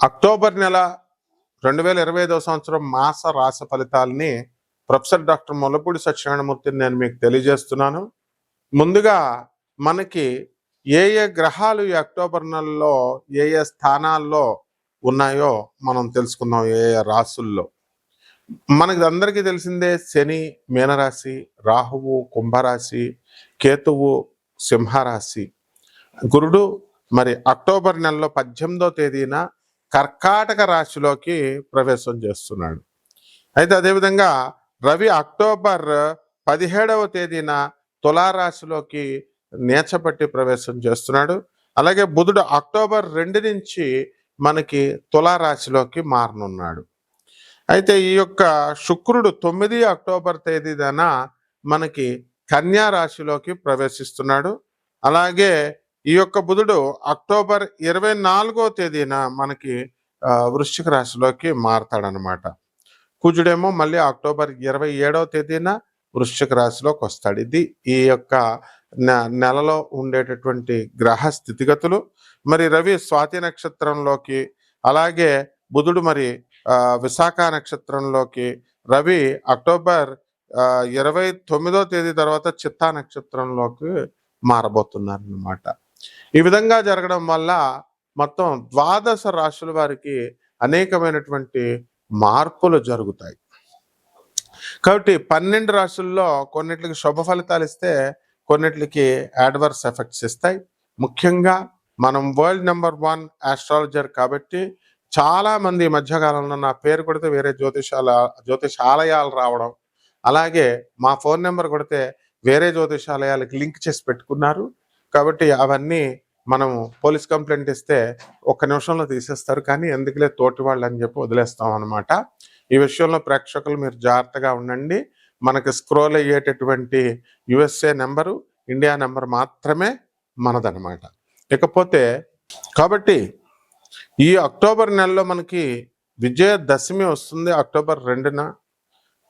October నెల 2025 సంవత్సరం మాస రాశి ఫలితాలని ప్రొఫెసర్ డాక్టర్ ముల్లపూడి సత్యనారాయణమూర్తిని నేను మీకు తెలియజేస్తున్నాను. ముందుగా మనకి ఏ ఏ గ్రహాలు ఈ అక్టోబర్ నెలలో ఏ ఏ స్థానాల్లో ఉన్నాయో మనం తెలుసుకుందాం. ఏ ఏ రాసుల్లో మనకి అందరికీ తెలిసిందే, శని మీనరాశి, రాహువు కుంభరాశి, కేతువు సింహరాశి, గురుడు మరి అక్టోబర్ నెలలో 18వ తేదీన కర్కాటక రాశిలోకి ప్రవేశం చేస్తున్నాడు. అయితే అదేవిధంగా రవి అక్టోబర్ 17వ తేదీన తులారాశిలోకి నీచపట్టి ప్రవేశం చేస్తున్నాడు. అలాగే బుధుడు అక్టోబర్ 2 నుంచి మనకి తులారాశిలోకి మారనున్నాడు. అయితే ఈ యొక్క శుక్రుడు 9 అక్టోబర్ తేదీన మనకి కన్యా రాశిలోకి ప్రవేశిస్తున్నాడు. అలాగే ఈ యొక్క బుధుడు అక్టోబర్ 24వ తేదీన మనకి వృశ్చిక రాశిలోకి మారతాడనమాట. కుజుడేమో మళ్ళీ అక్టోబర్ 27వ తేదీన వృశ్చిక రాశిలోకి వస్తాడు. ఇది ఈ యొక్క నెలలో ఉండేటటువంటి గ్రహ స్థితిగతులు. మరి రవి స్వాతి నక్షత్రంలోకి, అలాగే బుధుడు మరి విశాఖ నక్షత్రంలోకి, రవి అక్టోబర్ 29వ తేదీ తర్వాత చిత్తా నక్షత్రంలోకి మారబోతున్నారు అన్నమాట. ఈ విధంగా జరగడం వల్ల మొత్తం 12 రాశుల వారికి అనేకమైనటువంటి మార్పులు జరుగుతాయి. కాబట్టి 12 రాశుల్లో కొన్నిటికి శుభ ఫలితాలు ఇస్తే కొన్నిటికి అడ్వర్స్ ఎఫెక్ట్స్ ఇస్తాయి. ముఖ్యంగా మనం వరల్డ్ నెంబర్ 1 ఆస్ట్రాలజర్ కాబట్టి చాలా మంది ఈ మధ్యకాలంలో నా పేరు కొడితే వేరే జ్యోతిషాలయాలు రావడం, అలాగే మా ఫోన్ నెంబర్ కొడితే వేరే జ్యోతిషాలయాలకు లింక్ చేసి పెట్టుకున్నారు. కాబట్టి అవన్నీ మనం పోలీస్ కంప్లైంట్ ఇస్తే 1 నిమిషంలో తీసేస్తారు, కానీ ఎందుకులే తోటి వాళ్ళు అని చెప్పి వదిలేస్తాం అనమాట. ఈ విషయంలో ప్రేక్షకులు మీరు జాగ్రత్తగా ఉండండి. మనకి స్క్రోల్ అయ్యేటటువంటి యుఎస్ఏ నెంబరు, ఇండియా నెంబర్ మాత్రమే మనదనమాట. ఇకపోతే కాబట్టి ఈ అక్టోబర్ నెలలో మనకి విజయదశమి వస్తుంది అక్టోబర్ 2న.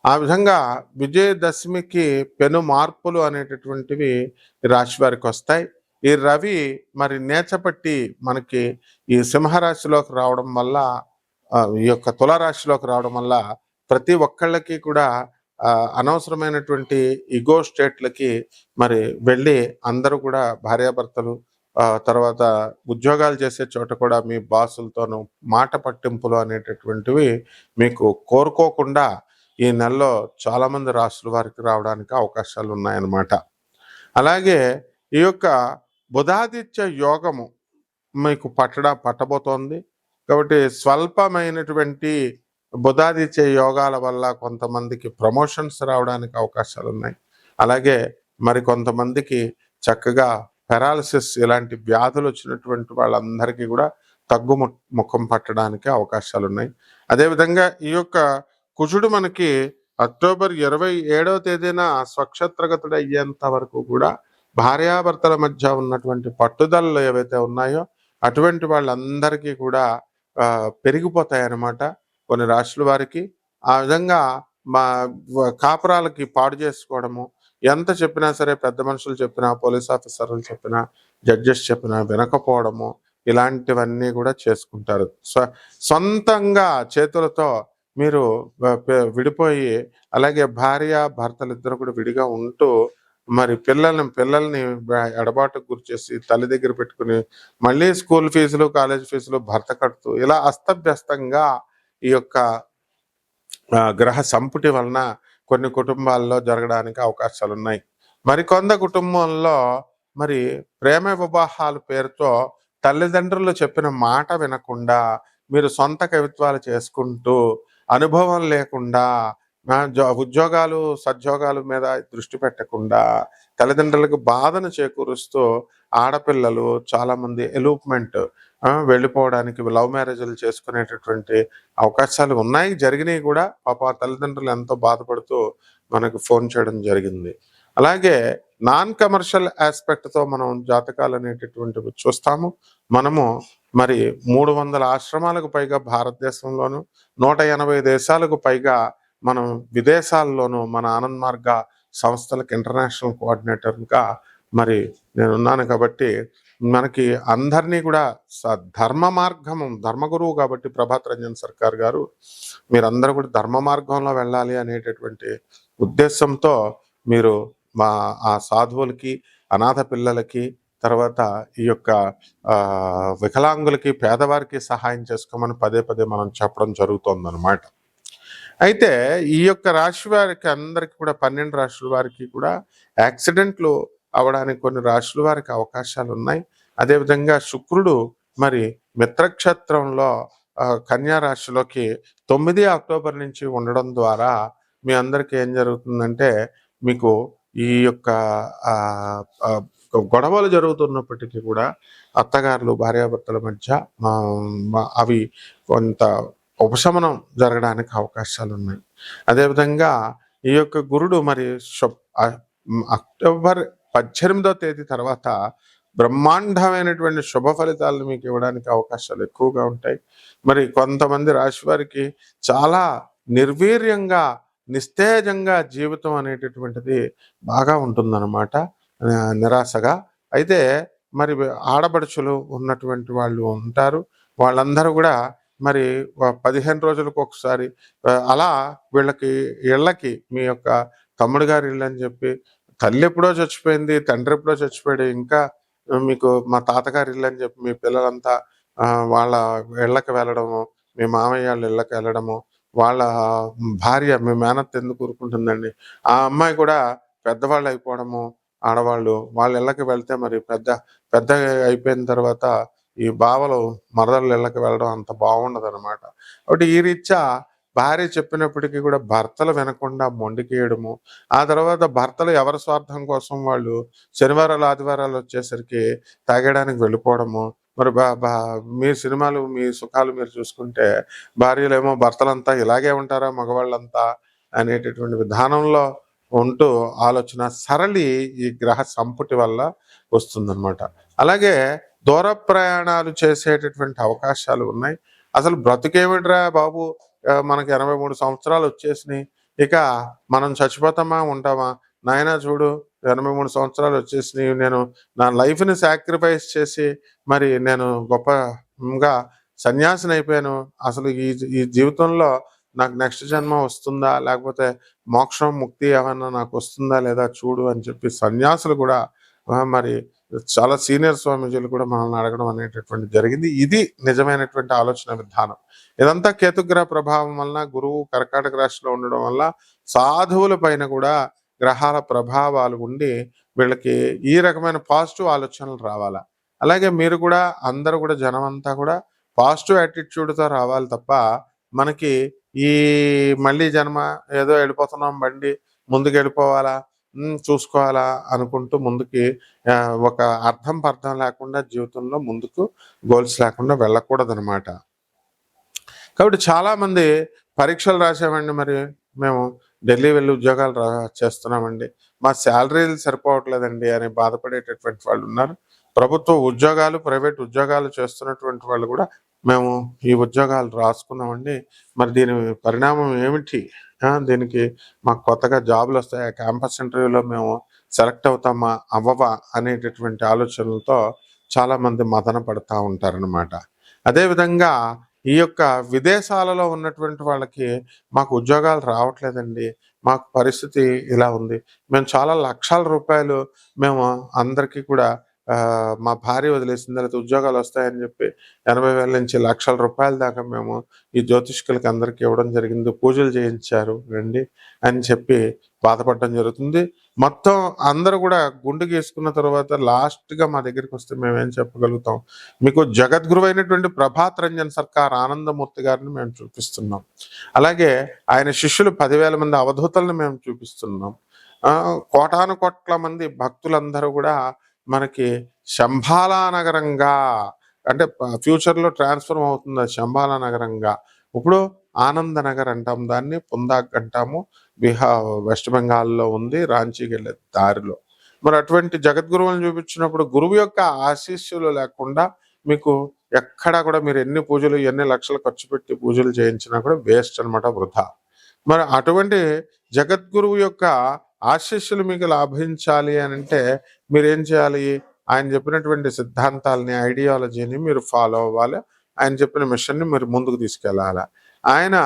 ఆ విధంగా విజయదశమికి పెను మార్పులు అనేటటువంటివి రాశి వారికి వస్తాయి. ఈ రవి మరి నేచపట్టి మనకి ఈ సింహరాశిలోకి రావడం వల్ల, ఈ యొక్క తులారాశిలోకి రావడం వల్ల ప్రతి ఒక్కళ్ళకి కూడా అనవసరమైనటువంటి ఇగో స్టేట్లకి మరి వెళ్ళి అందరూ కూడా భార్యాభర్తలు, తర్వాత ఉద్యోగాలు చేసే చోట కూడా మీ బాసులతోనూ మాట పట్టింపులు అనేటటువంటివి మీకు కోరుకోకుండా ఈ నెలలో చాలామంది రాశుల వారికి రావడానికి అవకాశాలు ఉన్నాయన్నమాట. అలాగే ఈ యొక్క బుధాదిత్య యోగము మీకు పట్టబోతోంది. కాబట్టి స్వల్పమైనటువంటి బుధాదిత్య యోగాల వల్ల కొంతమందికి ప్రమోషన్స్ రావడానికి అవకాశాలు ఉన్నాయి. అలాగే మరి కొంతమందికి చక్కగా పెరాలసిస్ ఇలాంటి వ్యాధులు వచ్చినటువంటి వాళ్ళందరికీ కూడా ముఖం పట్టడానికి అవకాశాలు ఉన్నాయి. అదేవిధంగా ఈ యొక్క కుజుడు మనకి అక్టోబర్ 27వ తేదీన స్వక్షత్రగతుడు అయ్యేంత వరకు కూడా భార్యాభర్తల మధ్య ఉన్నటువంటి పట్టుదలలు ఏవైతే ఉన్నాయో అటువంటి వాళ్ళందరికీ కూడా పెరిగిపోతాయి అన్నమాట కొన్ని రాశుల వారికి. ఆ విధంగా మా కాపురాలకి పాడు చేసుకోవడము, ఎంత చెప్పినా సరే, పెద్ద మనుషులు చెప్పినా, పోలీస్ ఆఫీసర్లు చెప్పినా, జడ్జెస్ చెప్పినా వినకపోవడము, ఇలాంటివన్నీ కూడా చేసుకుంటారు. సొంతంగా చేతులతో మీరు విడిపోయి, అలాగే భార్య భర్తలు ఇద్దరు కూడా విడిగా ఉంటూ మరి పిల్లల్ని ఎడబాటుకు గురిచేసి తల్లి దగ్గర పెట్టుకుని మళ్ళీ స్కూల్ ఫీజులు, కాలేజ్ ఫీజులు భర్త కడుతూ ఇలా అస్తవ్యస్తంగా ఈ యొక్క గ్రహ సంపుటి వలన కొన్ని కుటుంబాల్లో జరగడానికి అవకాశాలు ఉన్నాయి. మరికొంత కుటుంబంలో మరి ప్రేమ వివాహాల పేరుతో తల్లిదండ్రులు చెప్పిన మాట వినకుండా మీరు సొంత కవిత్వాలు చేసుకుంటూ అనుభవం లేకుండా ఉద్యోగాలు సద్యోగాల మీద దృష్టి పెట్టకుండా తల్లిదండ్రులకు బాధను చేకూరుస్తూ ఆడపిల్లలు చాలామంది ఎలూప్మెంట్ వెళ్ళిపోవడానికి, లవ్ మ్యారేజ్లు చేసుకునేటటువంటి అవకాశాలు ఉన్నాయి, జరిగినాయి కూడా. పాప తల్లిదండ్రులు ఎంతో బాధపడుతూ మనకు ఫోన్ చేయడం జరిగింది. అలాగే నాన్ కమర్షియల్ ఆస్పెక్ట్తో మనం జాతకాలు అనేటటువంటివి చూస్తాము. మనము మరి 300 ఆశ్రమాలకు పైగా భారతదేశంలోను, 180 దేశాలకు పైగా మనం విదేశాల్లోనూ మన ఆనంద్ మార్గ సంస్థలకు ఇంటర్నేషనల్ కోఆర్డినేటర్గా మరి నేనున్నాను. కాబట్టి మనకి అందరినీ కూడా ధర్మ మార్గము, ధర్మగురువు కాబట్టి ప్రభాత్ రంజన్ సర్కార్ గారు మీరందరూ కూడా ధర్మ మార్గంలో వెళ్ళాలి అనేటటువంటి ఉద్దేశంతో మీరు మా ఆ సాధువులకి, అనాథ పిల్లలకి, తర్వాత ఈ యొక్క వికలాంగులకి, పేదవారికి సహాయం చేసుకోమని పదే పదే మనం చెప్పడం జరుగుతోందనమాట. అయితే ఈ యొక్క రాశి వారికి అందరికి కూడా 12 రాశుల వారికి కూడా యాక్సిడెంట్లు అవడానికి కొన్ని రాశుల వారికి అవకాశాలు ఉన్నాయి. అదేవిధంగా శుక్రుడు మరి మిత్రక్షేత్రంలో కన్యా రాశిలోకి 9 అక్టోబర్ నుంచి ఉండడం ద్వారా మీ అందరికీ ఏం జరుగుతుందంటే మీకు ఈ యొక్క గొడవలు జరుగుతున్నప్పటికీ కూడా అత్తగారులు భార్యాభర్తల మధ్య అవి కొంత ఉపశమనం జరగడానికి అవకాశాలు ఉన్నాయి. అదేవిధంగా ఈ యొక్క గురుడు మరి అక్టోబర్ 18వ తేదీ తర్వాత బ్రహ్మాండమైనటువంటి శుభ ఫలితాలను మీకు ఇవ్వడానికి అవకాశాలు ఎక్కువగా ఉంటాయి. మరి కొంతమంది రాశి వారికి చాలా నిర్వీర్యంగా, నిస్తేజంగా జీవితం అనేటటువంటిది బాగా ఉంటుందన్నమాట, నిరాశగా. అయితే మరి ఆడపడుచులు ఉన్నటువంటి వాళ్ళు ఉంటారు. వాళ్ళందరూ కూడా మరి 15 రోజులకు ఒకసారి అలా వీళ్ళకి ఇళ్ళకి మీ యొక్క తమ్ముడు గారి ఇల్లు అని చెప్పి, తల్లి ఎప్పుడో చచ్చిపోయింది, తండ్రి ఎప్పుడో చచ్చిపోయాడు, ఇంకా మీకు మా తాతగారి ఇల్లు అని చెప్పి మీ పిల్లలంతా వాళ్ళ ఇళ్ళకి వెళ్ళడము, మీ మామయ్య వాళ్ళ ఇళ్ళకి వెళ్ళడము, వాళ్ళ భార్య మీ మేనత్త ఎందుకు ఊరుకుంటుందండి, ఆ అమ్మాయి కూడా పెద్దవాళ్ళు అయిపోవడము, ఆడవాళ్ళు వాళ్ళ ఇళ్ళకి వెళ్తే మరి పెద్ద అయిపోయిన తర్వాత ఈ బావలు మరదళ్ళ ఇళ్ళకి వెళ్ళడం అంత బాగుండదు అనమాట. కాబట్టి ఈ రీత్యా భార్య చెప్పినప్పటికీ కూడా భర్తలు వినకుండా మొండికేయడము, ఆ తర్వాత భర్తలు ఎవరి స్వార్థం కోసం వాళ్ళు శనివారాలు ఆదివారాలు వచ్చేసరికి తాగడానికి వెళ్ళిపోవడము. మరి మీ సినిమాలు మీ సుఖాలు మీరు చూసుకుంటే భార్యలేమో భర్తలంతా ఇలాగే ఉంటారా మగవాళ్ళంతా అనేటటువంటి విధానంలో ఉంటూ ఆలోచన సరళి ఈ గ్రహ సంపుటి వల్ల వస్తుందన్నమాట. అలాగే దూర ప్రయాణాలు చేసేటటువంటి అవకాశాలు ఉన్నాయి. అసలు బ్రతుకేమిట్రా బాబు, మనకి 83 సంవత్సరాలు వచ్చేసినాయి, ఇక మనం చచ్చిపోతామా ఉంటామా, నాయన చూడు 83 సంవత్సరాలు వచ్చేసినాయి, నేను నా లైఫ్ని సాక్రిఫైస్ చేసి మరి నేను గొప్పగా సన్యాసిని అయిపోయాను, అసలు ఈ జీవితంలో నాకు నెక్స్ట్ జన్మ వస్తుందా, లేకపోతే మోక్షం ముక్తి ఏమన్నా నాకు వస్తుందా లేదా చూడు అని చెప్పి సన్యాసులు కూడా మరి చాలా సీనియర్ స్వామీజీలు కూడా మనల్ని అడగడం అనేటటువంటి జరిగింది. ఇది నిజమైనటువంటి ఆలోచన విధానం. ఇదంతా కేతుగ్రహ ప్రభావం వలన, గురువు కర్కాటక రాశిలో ఉండడం వల్ల సాధువుల పైన కూడా గ్రహాల ప్రభావాలు ఉండి వీళ్ళకి ఈ రకమైన పాజిటివ్ ఆలోచనలు రావాలా. అలాగే మీరు కూడా అందరూ కూడా జనం అంతా కూడా పాజిటివ్ యాటిట్యూడ్తో రావాలి తప్ప మనకి ఈ మళ్ళీ జన్మ ఏదో వెళ్ళిపోతున్నాం బండి ముందుకు వెళ్ళిపోవాలా, చూసుకోవాలా అనుకుంటూ ముందుకి ఒక అర్థం పర్థం లేకుండా జీవితంలో ముందుకు గోల్స్ లేకుండా వెళ్ళకూడదనమాట. కాబట్టి చాలామంది పరీక్షలు రాసామండి, మరి మేము ఢిల్లీ వెళ్ళి ఉద్యోగాలు చేస్తున్నామండి, మా శాలరీలు సరిపోవట్లేదండి అని బాధపడేటటువంటి వాళ్ళు ఉన్నారు. ప్రభుత్వ ఉద్యోగాలు, ప్రైవేట్ ఉద్యోగాలు చేస్తున్నటువంటి వాళ్ళు కూడా మేము ఈ ఉద్యోగాలు రాసుకున్నామండి, మరి దీని పరిణామం ఏమిటి, దీనికి మాకు కొత్తగా జాబులు వస్తాయా, క్యాంపస్ ఇంటర్వ్యూలో మేము సెలెక్ట్ అవుతామా అవ్వవా అనేటటువంటి ఆలోచనలతో చాలామంది మదన పడుతూ ఉంటారనమాట. అదేవిధంగా ఈ యొక్క విదేశాలలో ఉన్నటువంటి వాళ్ళకి మాకు ఉద్యోగాలు రావట్లేదండి, మాకు పరిస్థితి ఇలా ఉంది, మేము చాలా లక్షల రూపాయలు మేము అందరికీ కూడా మా భార్య వదిలేసింది, లేకపోతే ఉద్యోగాలు వస్తాయని చెప్పి 80,000 నుంచి లక్షల రూపాయల దాకా మేము ఈ జ్యోతిష్కులకి అందరికీ ఇవ్వడం జరిగింది, పూజలు చేయించారు రండి అని చెప్పి బాధపడడం జరుగుతుంది. మొత్తం అందరూ కూడా గుండు గీసుకున్న తర్వాత లాస్ట్గా మా దగ్గరికి వస్తే మేమేం చెప్పగలుగుతాం, మీకు జగద్గురు అయినటువంటి ప్రభాత్ రంజన్ సర్కార్ ఆనందమూర్తి గారిని మేము చూపిస్తున్నాం. అలాగే ఆయన శిష్యులు 10,000 మంది అవధూతలను మేము చూపిస్తున్నాం. కోటాను కోట్ల మంది భక్తులందరూ కూడా మనకి శంబాలా నగరంగా, అంటే ఫ్యూచర్లో ట్రాన్స్ఫర్మ్ అవుతుంది శంబాలా నగరంగా. ఇప్పుడు ఆనందనగర్ అంటాం, దాన్ని పుందాక్ అంటాము, వెస్ట్ బెంగాల్లో ఉంది, రాంచీకి వెళ్ళే దారిలో. మరి అటువంటి జగద్గురువులను చూపించినప్పుడు గురువు యొక్క ఆశీస్సులు లేకుండా మీకు ఎక్కడా కూడా మీరు ఎన్ని పూజలు, ఎన్ని లక్షలు ఖర్చు పెట్టి పూజలు చేయించినా కూడా వేస్ట్ అనమాట, వృధా. మరి అటువంటి జగద్గురువు యొక్క ఆశీస్సులు మీకు లాభించాలి అని అంటే మీరేం చేయాలి, ఆయన చెప్పినటువంటి సిద్ధాంతాలని, ఐడియాలజీని మీరు ఫాలో అవ్వాలి. ఆయన చెప్పిన మిషన్ని మీరు ముందుకు తీసుకెళ్ళాలి. ఆయన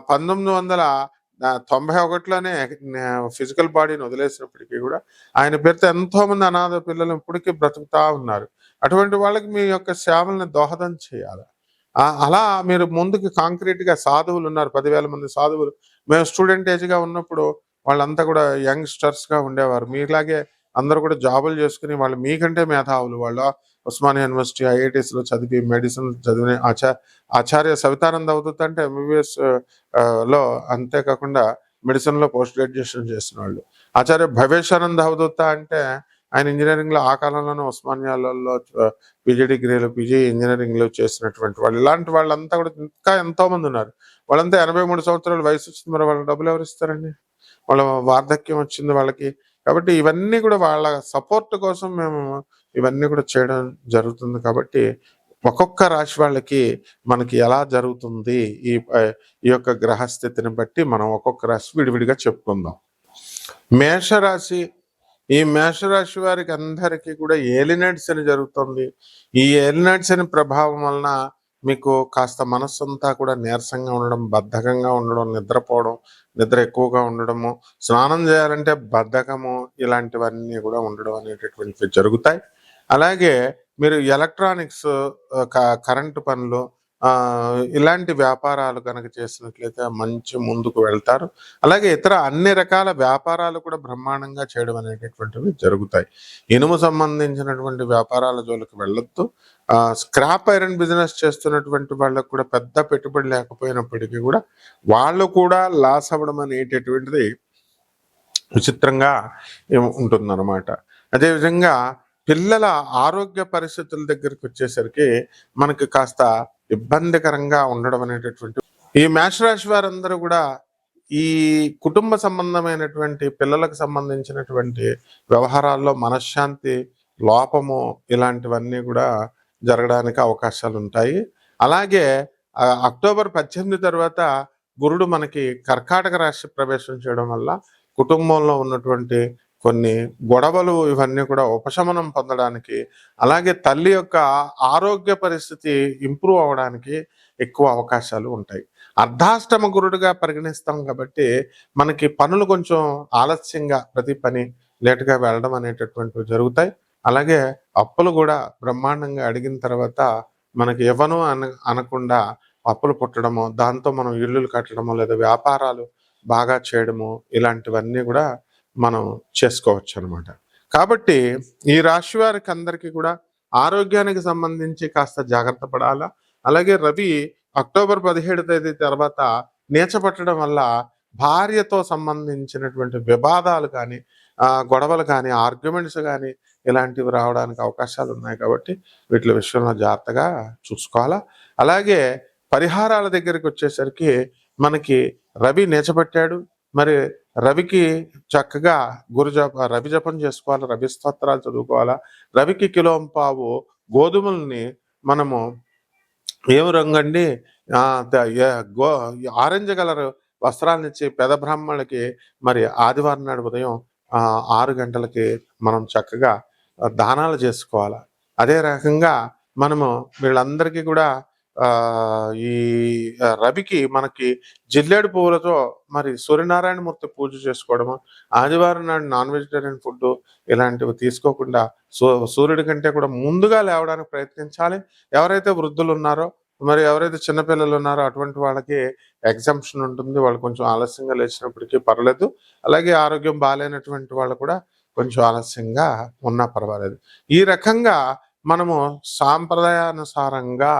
1991లోనే ఫిజికల్ బాడీని వదిలేసినప్పటికీ కూడా ఆయన పేరుతో ఎంతో మంది అనాథ పిల్లలు ఇప్పటికీ బ్రతుకుతా ఉన్నారు. అటువంటి వాళ్ళకి మీ యొక్క సేవల్ని దోహదం చేయాలి. అలా మీరు ముందుకు కాంక్రీట్గా సాధువులు ఉన్నారు, 10,000 మంది సాధువులు. మేము స్టూడెంట్ ఏజ్గా ఉన్నప్పుడు వాళ్ళంతా కూడా యంగ్స్టర్స్గా ఉండేవారు. మీలాగే అందరూ కూడా జాబులు చేసుకుని వాళ్ళు మీకంటే మేధావులు. వాళ్ళు ఉస్మానియా యూనివర్సిటీ, ఐఐటీస్లో చదివి మెడిసిన్ చదివిన ఆచార్య సవితానంద అవధూత అంటే ఎంబీబీఎస్ లో, అంతేకాకుండా మెడిసిన్లో పోస్ట్ గ్రాడ్యుయేషన్ చేసిన వాళ్ళు. ఆచార్య భవేశానంద అవధూత అంటే ఆయన ఇంజనీరింగ్లో ఆ కాలంలోనే ఉస్మానియాలలో పీజీ డిగ్రీలు, పీజీ ఇంజనీరింగ్లో చేసినటువంటి వాళ్ళు. ఇలాంటి వాళ్ళంతా కూడా ఇంకా ఎంతో మంది ఉన్నారు. వాళ్ళంతా 83 సంవత్సరాల వయసు వచ్చింది, మరి వాళ్ళకి డబ్బులు ఎవరు ఇస్తారండి? వాళ్ళ వార్ధక్యం వచ్చింది వాళ్ళకి. కాబట్టి ఇవన్నీ కూడా వాళ్ళ సపోర్ట్ కోసం మేము ఇవన్నీ కూడా చేయడం జరుగుతుంది. కాబట్టి ఒక్కొక్క రాశి వాళ్ళకి మనకి ఎలా జరుగుతుంది ఈ యొక్క గ్రహస్థితిని బట్టి మనం ఒక్కొక్క రాశి విడివిడిగా చెప్పుకుందాం. మేషరాశి, ఈ మేషరాశి వారికి అందరికీ కూడా ఏలినాటి శని జరుగుతుంది. ఈ ఏలినాటి శని ప్రభావం వలన మీకు కాస్త మనస్సంతా కూడా నీరసంగా ఉండడం, బద్ధకంగా ఉండడం, నిద్రపోవడం, నిద్ర ఎక్కువగా ఉండడము, స్నానం చేయాలంటే బద్ధకము, ఇలాంటివన్నీ కూడా ఉండడం అనేటటువంటివి జరుగుతాయి. అలాగే మీరు ఎలక్ట్రానిక్స్, కరెంటు పనులు, ఇలాంటి వ్యాపారాలు కనుక చేసినట్లయితే మంచి ముందుకు వెళ్తారు. అలాగే ఇతర అన్ని రకాల వ్యాపారాలు కూడా బ్రహ్మాండంగా చేయడం అనేటటువంటివి జరుగుతాయి. ఇనుము సంబంధించినటువంటి వ్యాపారాల జోలికి వెళ్ళొద్దు. స్క్రాప్ ఐరన్ బిజినెస్ చేస్తున్నటువంటి వాళ్ళకు కూడా పెద్ద పెట్టుబడి లేకపోయినప్పటికీ కూడా వాళ్ళు కూడా లాస్ అవ్వడం అనేటటువంటిది విచిత్రంగా ఉంటుందన్నమాట. అదేవిధంగా పిల్లల ఆరోగ్య పరిస్థితుల దగ్గరికి వచ్చేసరికి మనకి కాస్త ఇబ్బందికరంగా ఉండడం అనేటటువంటి, ఈ మేషరాశి వారందరూ కూడా ఈ కుటుంబ సంబంధమైనటువంటి పిల్లలకు సంబంధించినటువంటి వ్యవహారాల్లో మనశ్శాంతి లోపము, ఇలాంటివన్నీ కూడా జరగడానికి అవకాశాలు ఉంటాయి. అలాగే అక్టోబర్ 18 తర్వాత గురుడు మనకి కర్కాటక రాశి ప్రవేశం చేయడం వల్ల కుటుంబంలో ఉన్నటువంటి కొన్ని గొడవలు ఇవన్నీ కూడా ఉపశమనం పొందడానికి, అలాగే తల్లి యొక్క ఆరోగ్య పరిస్థితి ఇంప్రూవ్ అవ్వడానికి ఎక్కువ అవకాశాలు ఉంటాయి. అర్ధాష్టమ గురుడుగా పరిగణిస్తాం కాబట్టి మనకి పనులు కొంచెం ఆలస్యంగా, ప్రతి పని లేటుగా వెళ్ళడం అనేటటువంటివి జరుగుతాయి. అలాగే అప్పులు కూడా బ్రహ్మాండంగా అడిగిన తర్వాత మనకి ఇవ్వను అనకుండా అప్పులు పుట్టడము, దాంతో మనం ఇల్లులు కట్టడము, లేదా వ్యాపారాలు బాగా చేయడము, ఇలాంటివన్నీ కూడా మనం చేసుకోవచ్చు అనమాట. కాబట్టి ఈ రాశి వారికి అందరికీ కూడా ఆరోగ్యానికి సంబంధించి కాస్త జాగ్రత్త పడాలా. అలాగే రవి అక్టోబర్ 17 తేదీ తర్వాత నీచపట్టడం వల్ల భార్యతో సంబంధించినటువంటి వివాదాలు కానీ, గొడవలు కానీ, ఆర్గ్యుమెంట్స్ కానీ ఇలాంటివి రావడానికి అవకాశాలు ఉన్నాయి. కాబట్టి వీటి విషయంలో జాగ్రత్తగా చూసుకోవాలా. అలాగే పరిహారాల దగ్గరికి వచ్చేసరికి మనకి రవి నీచపట్టాడు, మరి రవికి చక్కగా రవి జపం చేసుకోవాలి, రవి స్తోత్రాలు చదువుకోవాలా. రవికి కిలోంపావు గోధుమల్ని మనము ఏం రంగండి, ఆరెంజ్ కలర్ వస్త్రాలను ఇచ్చి పేద బ్రాహ్మణులకి మరి ఆదివారం నాడు ఉదయం 6 గంటలకి మనం చక్కగా దానాలు చేసుకోవాలి. అదే రకంగా మనము వీళ్ళందరికీ కూడా ఈ రవికి మనకి జిల్లేడు పువ్వులతో మరి సూర్యనారాయణ మూర్తి పూజ చేసుకోవడము, ఆదివారం నాడు నాన్ వెజిటేరియన్ ఫుడ్ ఇలాంటివి తీసుకోకుండా సూర్యుడి కంటే కూడా ముందుగా లేవడానికి ప్రయత్నించాలి. ఎవరైతే వృద్ధులు ఉన్నారో, మరి ఎవరైతే చిన్నపిల్లలు ఉన్నారో అటువంటి వాళ్ళకి ఎగ్జంప్షన్ ఉంటుంది, వాళ్ళు కొంచెం ఆలస్యంగా లేచినప్పటికీ పర్లేదు. అలాగే ఆరోగ్యం బాగాలేనటువంటి వాళ్ళు కూడా కొంచెం ఆలస్యంగా ఉన్నా పర్వాలేదు. ఈ రకంగా మనము సాంప్రదాయానుసారంగా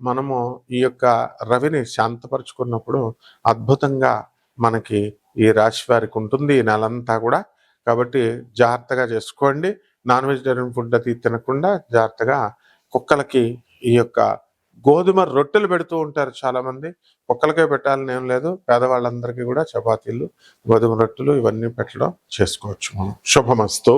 మనము ఈ యొక్క రవిని శాంతపరుచుకున్నప్పుడు అద్భుతంగా మనకి ఈ రాశి వారికి ఉంటుంది ఈ నెలంతా కూడా. కాబట్టి జాగ్రత్తగా చేసుకోండి. నాన్ వెజిటేరియన్ ఫుడ్ అది తినకుండా జాగ్రత్తగా కుక్కలకి ఈ యొక్క గోధుమ రొట్టెలు పెడుతూ ఉంటారు చాలామంది. కుక్కలకే పెట్టాలని ఏం లేదు, పేదవాళ్ళందరికీ కూడా చపాతీలు, గోధుమ రొట్టెలు ఇవన్నీ పెట్టడం చేసుకోవచ్చు మనం. శుభమస్తు.